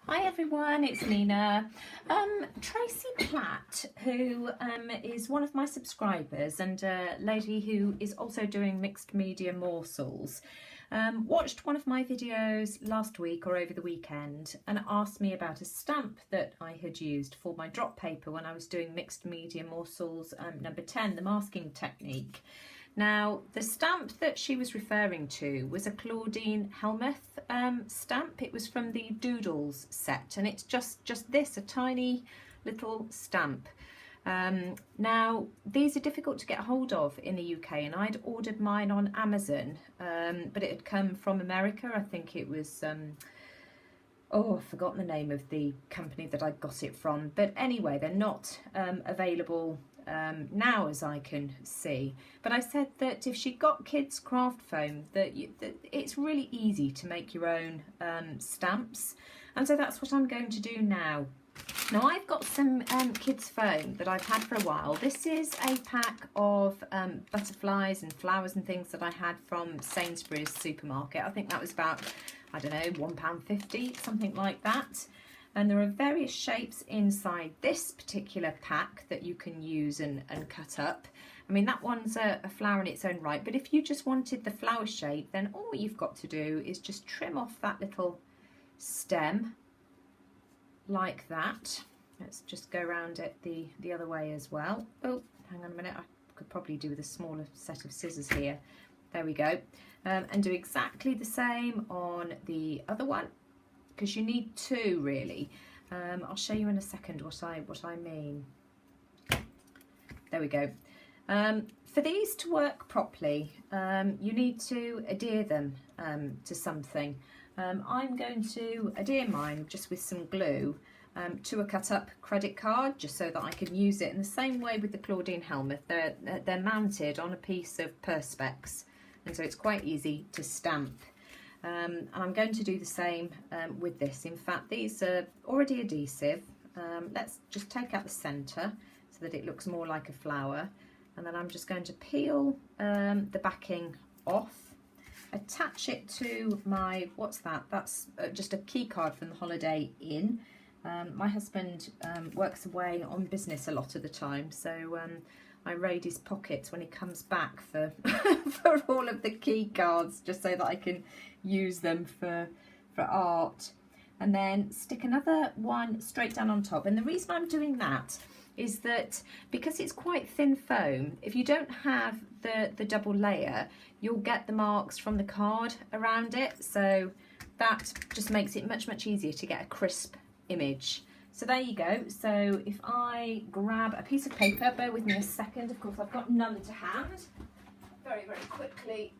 Hi everyone, it's Nina. Tracy Platt, who is one of my subscribers and a lady who is also doing mixed media morsels, watched one of my videos last week or over the weekend and asked me about a stamp that I had used for my drop paper when I was doing mixed media morsels number 10, the masking technique. Now, the stamp that she was referring to was a Claudine Helmuth stamp. It was from the Doodles set, and it's just this, a tiny little stamp. Now, these are difficult to get hold of in the UK, and I'd ordered mine on Amazon, but it had come from America. I think it was... I've forgotten the name of the company that I got it from. But anyway, they're not available now, as I can see. But I said that if she got kids craft foam, that it's really easy to make your own stamps. And so that's what I'm going to do now. Now I've got some kids foam that I've had for a while. This is a pack of butterflies and flowers and things that I had from Sainsbury's supermarket. I think that was about, I don't know, £1.50, something like that. And there are various shapes inside this particular pack that you can use and cut up. I mean, that one's a flower in its own right, but if you just wanted the flower shape, then all you've got to do is just trim off that little stem like that. Let's just go around it the other way as well. Oh, hang on a minute, I could probably do with a smaller set of scissors here. There we go. And do exactly the same on the other one, because you need two really. I'll show you in a second what I mean. There we go. For these to work properly, you need to adhere them to something. I'm going to adhere mine just with some glue to a cut up credit card, just so that I can use it in the same way with the Claudine Helmuth. They're mounted on a piece of Perspex, and so it's quite easy to stamp. And I'm going to do the same with this. In fact, these are already adhesive. Let's just take out the centre so that it looks more like a flower, and then I'm just going to peel the backing off, attach it to my, what's that? That's just a key card from the Holiday Inn. My husband works away on business a lot of the time, so I raid his pockets when he comes back for for all of the key cards, just so that I can use them for art. And then stick another one straight down on top. And the reason I'm doing that is that because it's quite thin foam, if you don't have the double layer, you'll get the marks from the card around it. So that just makes it much easier to get a crisp image. So there you go. So if I grab a piece of paper, bear with me a second, of course I've got none to hand. Very quickly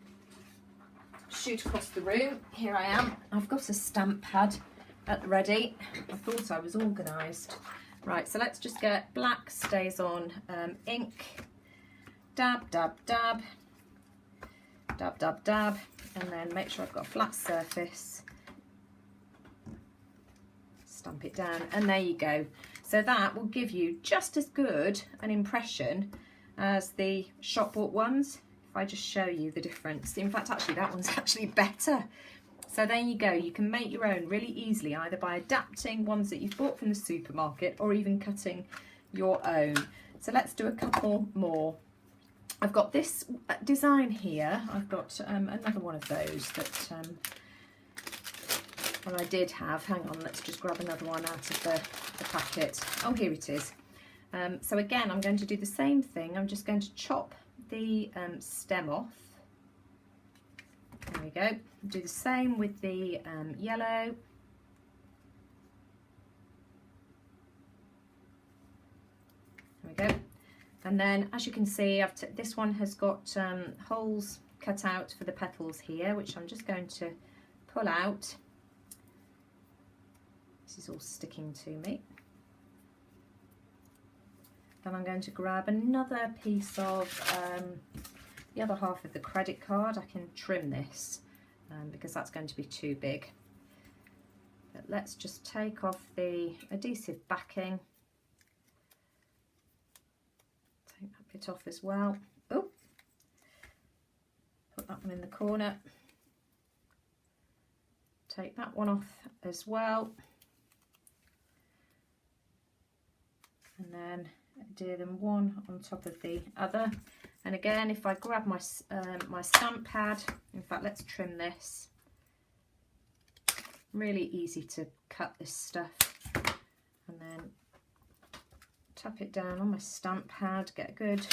shoot across the room. Here I am. I've got a stamp pad at the ready. I thought I was organised. Right, so let's just get black StazOn ink. Dab, dab, dab. Dab, dab, dab. And then make sure I've got a flat surface. Stamp it down, and there you go. So that will give you just as good an impression as the shop bought ones. If I just show you the difference. In fact, actually that one's actually better. So there you go. You can make your own really easily, either by adapting ones that you've bought from the supermarket or even cutting your own. So let's do a couple more. I've got this design here. I've got another one of those that well, I did have. Hang on, let's just grab another one out of the packet. Oh, here it is. So again, I'm going to do the same thing. I'm just going to chop the stem off. There we go. Do the same with the yellow. There we go. And then, as you can see, this one has got holes cut out for the petals here, which I'm just going to pull out. This is all sticking to me. Then I'm going to grab another piece of the other half of the credit card. I can trim this because that's going to be too big. But let's just take off the adhesive backing. Take that bit off as well. Oh, put that one in the corner. Take that one off as well. and then do them one on top of the other. And again, if I grab my my stamp pad, in fact, let's trim this. Really easy to cut this stuff, and then tap it down on my stamp pad, get a good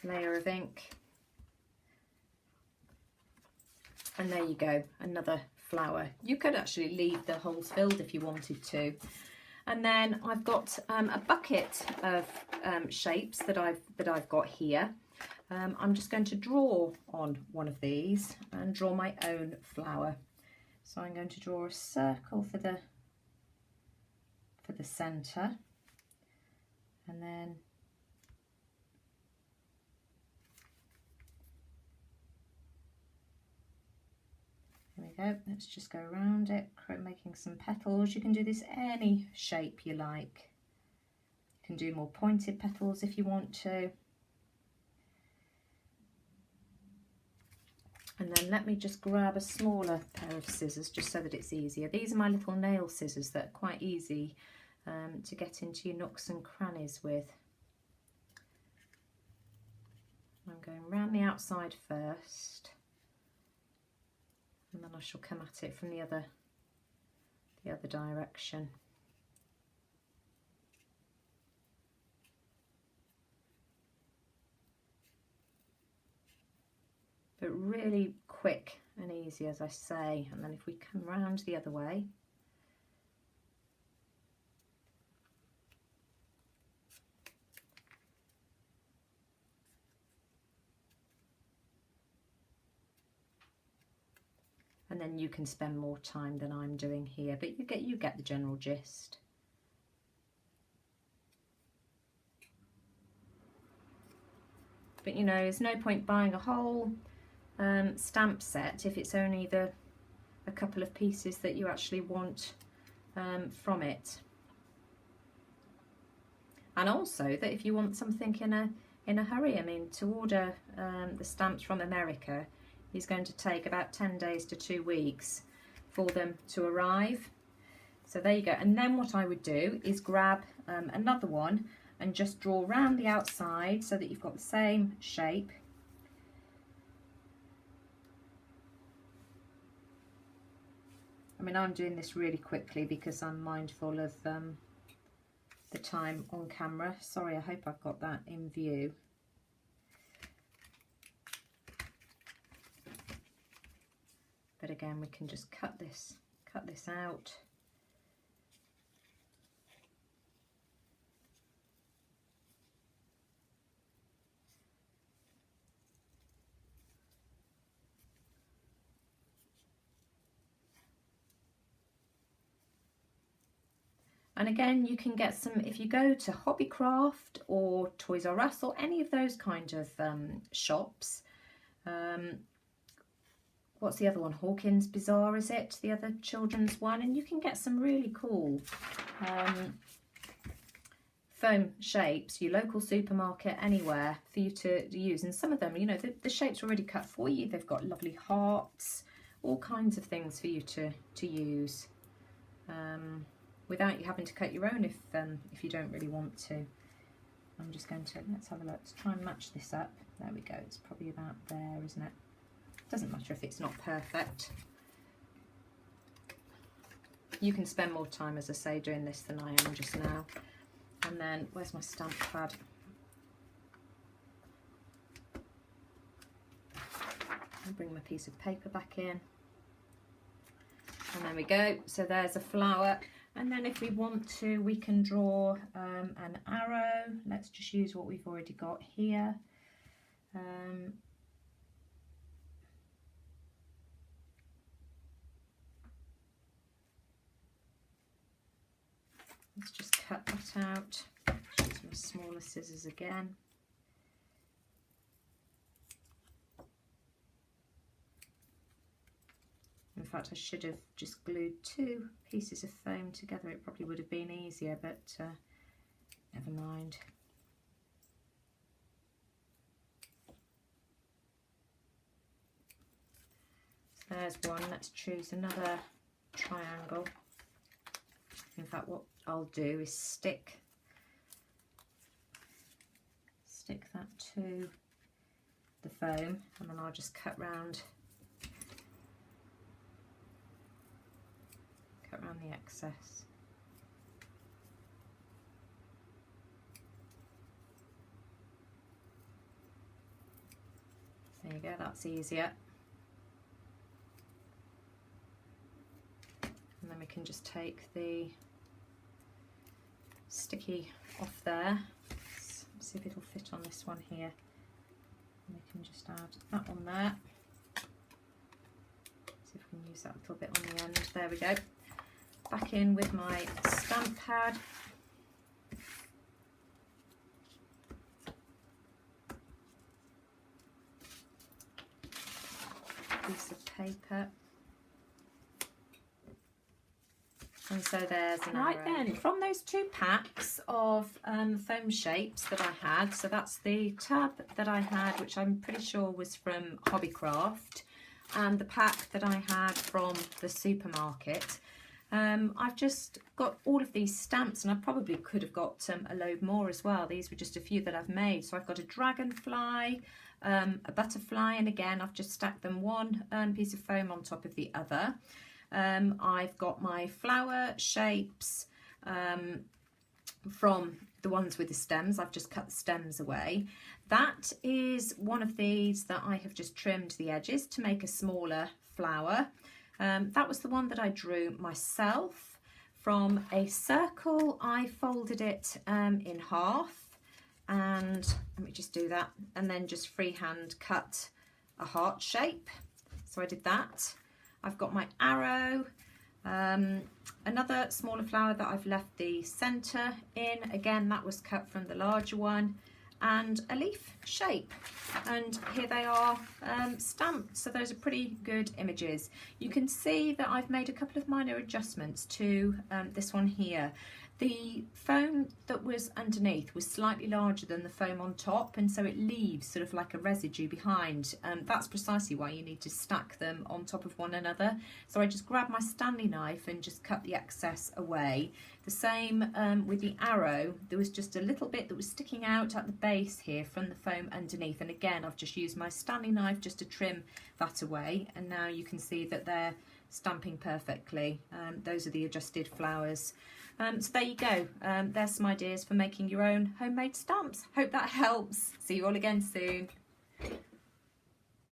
layer of ink, and there you go, another flower. You could actually leave the holes filled if you wanted to. And then I've got a bucket of shapes that I've got here. I'm just going to draw on one of these and draw my own flower. So I'm going to draw a circle for the centre, and then there we go. Let's just go around it, making some petals. You can do this any shape you like. You can do more pointed petals if you want to. And then let me just grab a smaller pair of scissors just so that it's easier. These are my little nail scissors that are quite easy to get into your nooks and crannies with. I'm going around the outside first, and then I shall come at it from the other direction. But really quick and easy, as I say. And then if we come round the other way, and then you can spend more time than I'm doing here, but you get the general gist. But you know, there's no point buying a whole stamp set if it's only a couple of pieces that you actually want from it. And also that if you want something in a hurry, I mean, to order the stamps from America is going to take about 10 days to 2 weeks for them to arrive. So there you go. And then what I would do is grab another one and just draw around the outside so that you've got the same shape. I mean, I'm doing this really quickly because I'm mindful of the time on camera. Sorry, I hope I've got that in view. But again, we can just cut this out. And again, you can get some, if you go to Hobbycraft or Toys R Us or any of those kind of shops. What's the other one? Hawkins Bazaar, is it? The other children's one. And you can get some really cool foam shapes, your local supermarket, anywhere for you to use. And some of them, you know, the shapes are already cut for you. They've got lovely hearts, all kinds of things for you to use. Without you having to cut your own if you don't really want to. I'm just going to, let's have a look, to try and match this up. There we go, it's probably about there, isn't it? Doesn't matter if it's not perfect. You can spend more time, as I say, doing this than I am just now. And then, where's my stamp pad? I'll bring my piece of paper back in. And there we go, so there's a flower. And then if we want to, we can draw an arrow. Let's just use what we've already got here. Let's just cut that out. Use my smaller scissors again. In fact, I should have just glued 2 pieces of foam together. It probably would have been easier, but never mind. So there's one. Let's choose another triangle. In fact, what I'll do is stick stick that to the foam, and then I'll just cut round the excess. There you go, that's easier. And then we can just take the sticky off there. Let's see if it'll fit on this one here. And we can just add that one there. See if we can use that little bit on the end. There we go. Back in with my stamp pad. Piece of paper. And so there's an arrow. Right then, from those 2 packs of foam shapes that I had, so that's the tub that I had, which I'm pretty sure was from Hobbycraft, and the pack that I had from the supermarket. I've just got all of these stamps, and I probably could have got a load more as well. These were just a few that I've made. So I've got a dragonfly, a butterfly, and again I've just stacked them one piece of foam on top of the other. I've got my flower shapes from the ones with the stems. I've just cut the stems away. That is one of these that I have just trimmed the edges to make a smaller flower. That was the one that I drew myself. From a circle, I folded it in half, and let me just do that, and then just freehand cut a heart shape. So I did that. I've got my arrow, another smaller flower that I've left the centre in. Again, that was cut from the larger one, and a leaf shape. And here they are stamped. So those are pretty good images. You can see that I've made a couple of minor adjustments to this one here. The foam that was underneath was slightly larger than the foam on top, and so it leaves sort of like a residue behind. That's precisely why you need to stack them on top of one another. So I just grabbed my Stanley knife and just cut the excess away. The same with the arrow. There was just a little bit that was sticking out at the base here from the foam underneath, and again I've just used my Stanley knife just to trim that away, and now you can see that they're stamping perfectly. Those are the adjusted flowers. So there you go, there's some ideas for making your own homemade stamps. Hope that helps. See you all again soon.